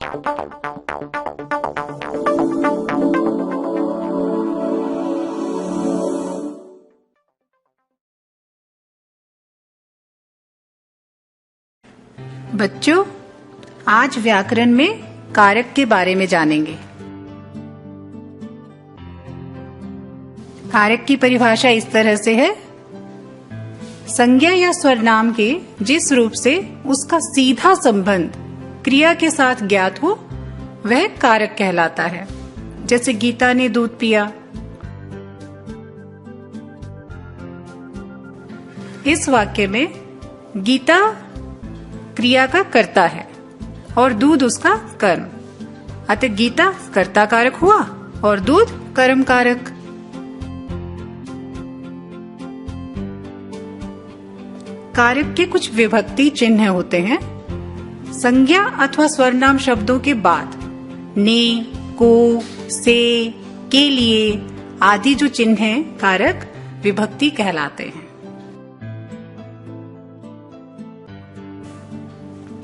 बच्चों, आज व्याकरण में कारक के बारे में जानेंगे। कारक की परिभाषा इस तरह से है: संज्ञा या स्वरनाम के जिस रूप से उसका सीधा संबंध क्रिया के साथ ज्ञात हो वह कारक कहलाता है। जैसे गीता ने दूध पिया। इस वाक्य में गीता क्रिया का कर्ता है और दूध उसका कर्म, अतः गीता कर्ता कारक हुआ और दूध कर्म कारक। कारक के कुछ विभक्ति चिन्ह होते हैं। संज्ञा अथवा स्वरनाम शब्दों के बाद ने, को, से, के लिए आदि जो चिन्ह हैं कारक विभक्ति कहलाते हैं।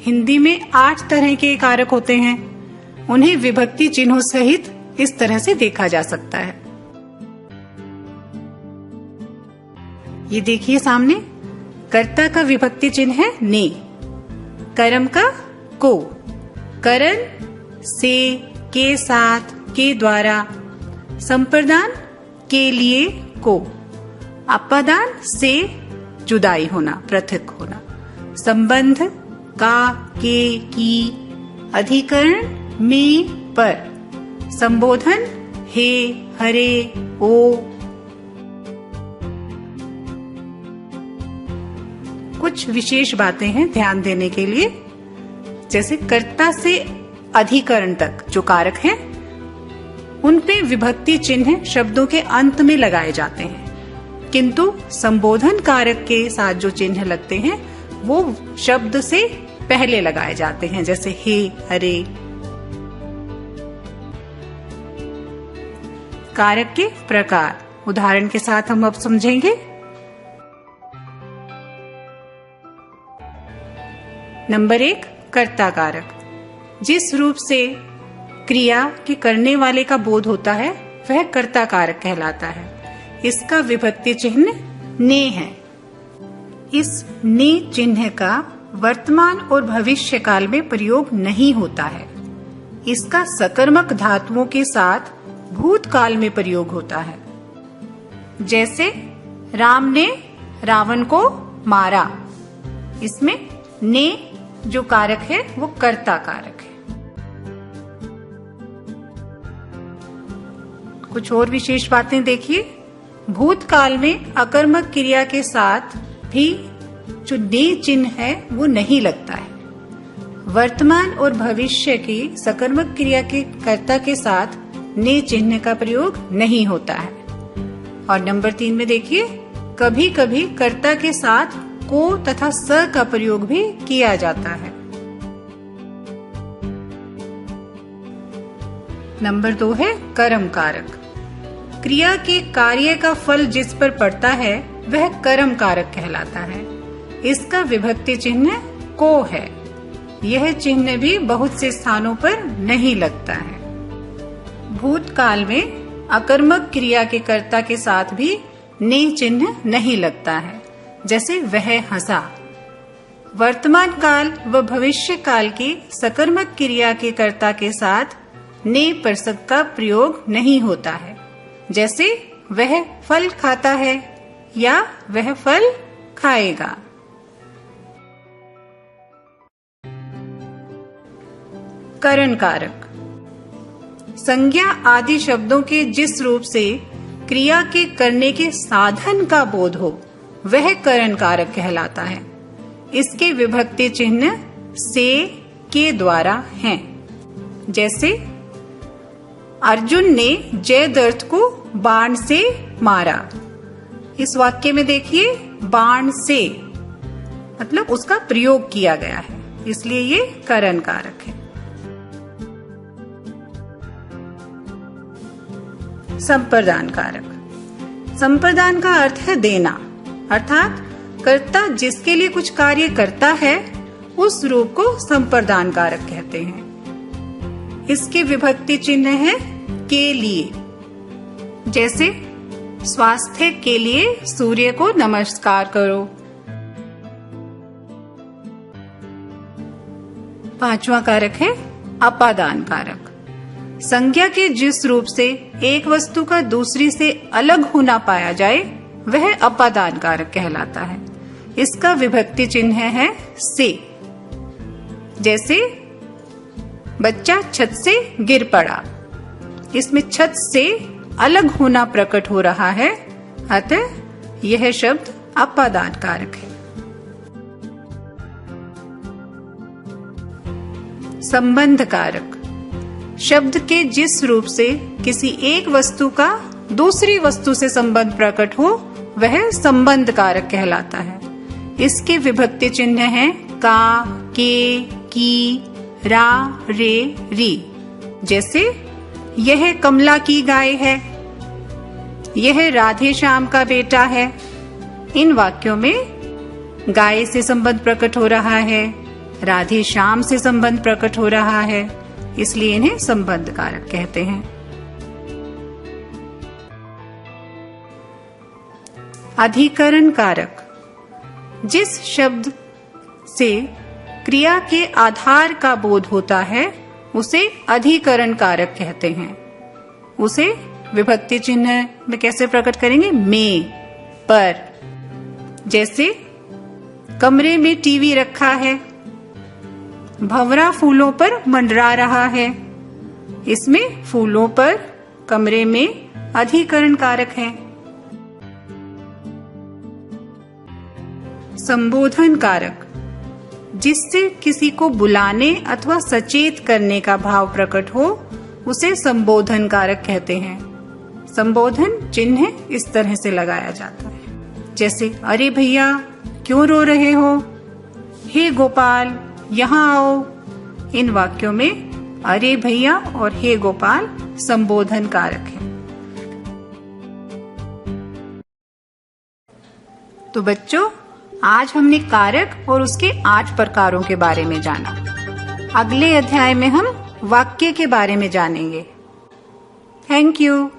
हिंदी में 8 तरह के कारक होते हैं। उन्हें विभक्ति चिन्हों सहित इस तरह से देखा जा सकता है। ये देखिए सामने, कर्ता का विभक्ति चिन्ह है ने, कर्म का को, करण से, के साथ, के द्वारा, संप्रदान के लिए को, अपादान से जुदाई होना, पृथक होना, संबंध का, के, की, अधिकरण में, पर, संबोधन हे, हरे, ओ। कुछ विशेष बातें हैं ध्यान देने के लिए। जैसे कर्ता से अधिकरण तक जो कारक हैं उन पे विभक्ति चिन्ह शब्दों के अंत में लगाए जाते हैं, किंतु संबोधन कारक के साथ जो चिन्ह लगते हैं वो शब्द से पहले लगाए जाते हैं। जैसे हे, हरे। कारक के प्रकार उदाहरण के साथ हम अब समझेंगे। नंबर 1, कर्ता कारक। जिस रूप से क्रिया के करने वाले का बोध होता है वह कर्ता कारक कहलाता है। इसका विभक्ति चिन्ह ने है। इस ने चिन्ह का वर्तमान और भविष्य काल में प्रयोग नहीं होता है। इसका सकर्मक धातुओं के साथ भूतकाल में प्रयोग होता है। जैसे राम ने रावण को मारा, इसमें ने जो कारक है वो कर्ता कारक है। कुछ और विशेष बातें देखिए। भूतकाल में अकर्मक क्रिया के साथ भी जो ने चिन्ह है वो नहीं लगता है। वर्तमान और भविष्य की सकर्मक क्रिया के कर्ता के साथ ने चिन्ह का प्रयोग नहीं होता है। और नंबर 3 में देखिए, कभी कभी कर्ता के साथ को तथा स का प्रयोग भी किया जाता है। नंबर 2 है कर्म कारक। क्रिया के कार्य का फल जिस पर पड़ता है वह कर्म कारक कहलाता है। इसका विभक्ति चिन्ह को है। यह चिन्ह भी बहुत से स्थानों पर नहीं लगता है। भूतकाल में अकर्मक क्रिया के कर्ता के साथ भी ने चिन्ह नहीं लगता है। जैसे वह हंसा। वर्तमान काल व भविष्य काल की सकर्मक क्रिया के कर्ता के साथ ने परसक का प्रयोग नहीं होता है। जैसे वह फल खाता है या वह फल खाएगा। करण कारक। संज्ञा आदि शब्दों के जिस रूप से क्रिया के करने के साधन का बोध हो वह करण कारक कहलाता है। इसके विभक्ति चिन्ह से, के द्वारा हैं। जैसे अर्जुन ने जयद्रथ को बाण से मारा। इस वाक्य में देखिए, बाण से मतलब उसका प्रयोग किया गया है, इसलिए ये करण कारक है। संप्रदान कारक। संप्रदान का अर्थ है देना, अर्थात कर्ता जिसके लिए कुछ कार्य करता है उस रूप को संप्रदान कारक कहते हैं। इसके विभक्ति चिन्ह है के लिए। जैसे स्वास्थ्य के लिए सूर्य को नमस्कार करो। 5वां कारक है अपादान कारक। संज्ञा के जिस रूप से एक वस्तु का दूसरी से अलग होना पाया जाए वह अपादान कारक कहलाता है। इसका विभक्ति चिन्ह है से। जैसे बच्चा छत से गिर पड़ा, इसमें छत से अलग होना प्रकट हो रहा है, अतः यह शब्द अपादान कारक है। संबंध कारक। शब्द के जिस रूप से किसी एक वस्तु का दूसरी वस्तु से संबंध प्रकट हो वह संबंध कारक कहलाता है। इसके विभक्ति चिन्ह हैं का, के, की, रा, रे, री। जैसे यह कमला की गाय है, यह राधे श्याम का बेटा है। इन वाक्यों में गाय से संबंध प्रकट हो रहा है, राधे श्याम से संबंध प्रकट हो रहा है, इसलिए इन्हें संबंध कारक कहते हैं। अधिकरण कारक। जिस शब्द से क्रिया के आधार का बोध होता है उसे अधिकरण कारक कहते हैं। उसे विभक्ति चिन्ह में कैसे प्रकट करेंगे? में, पर। जैसे कमरे में टीवी रखा है, भंवरा फूलों पर मंडरा रहा है। इसमें फूलों पर, कमरे में अधिकरण कारक है। संबोधन कारक। जिससे किसी को बुलाने अथवा सचेत करने का भाव प्रकट हो उसे संबोधन कारक कहते हैं। संबोधन चिन्ह इस तरह से लगाया जाता है। जैसे अरे भैया क्यों रो रहे हो, हे गोपाल यहाँ आओ। इन वाक्यों में अरे भैया और हे गोपाल संबोधन कारक है। तो बच्चों, आज हमने कारक और उसके 8 प्रकारों के बारे में जाना। अगले अध्याय में हम वाक्य के बारे में जानेंगे। Thank you.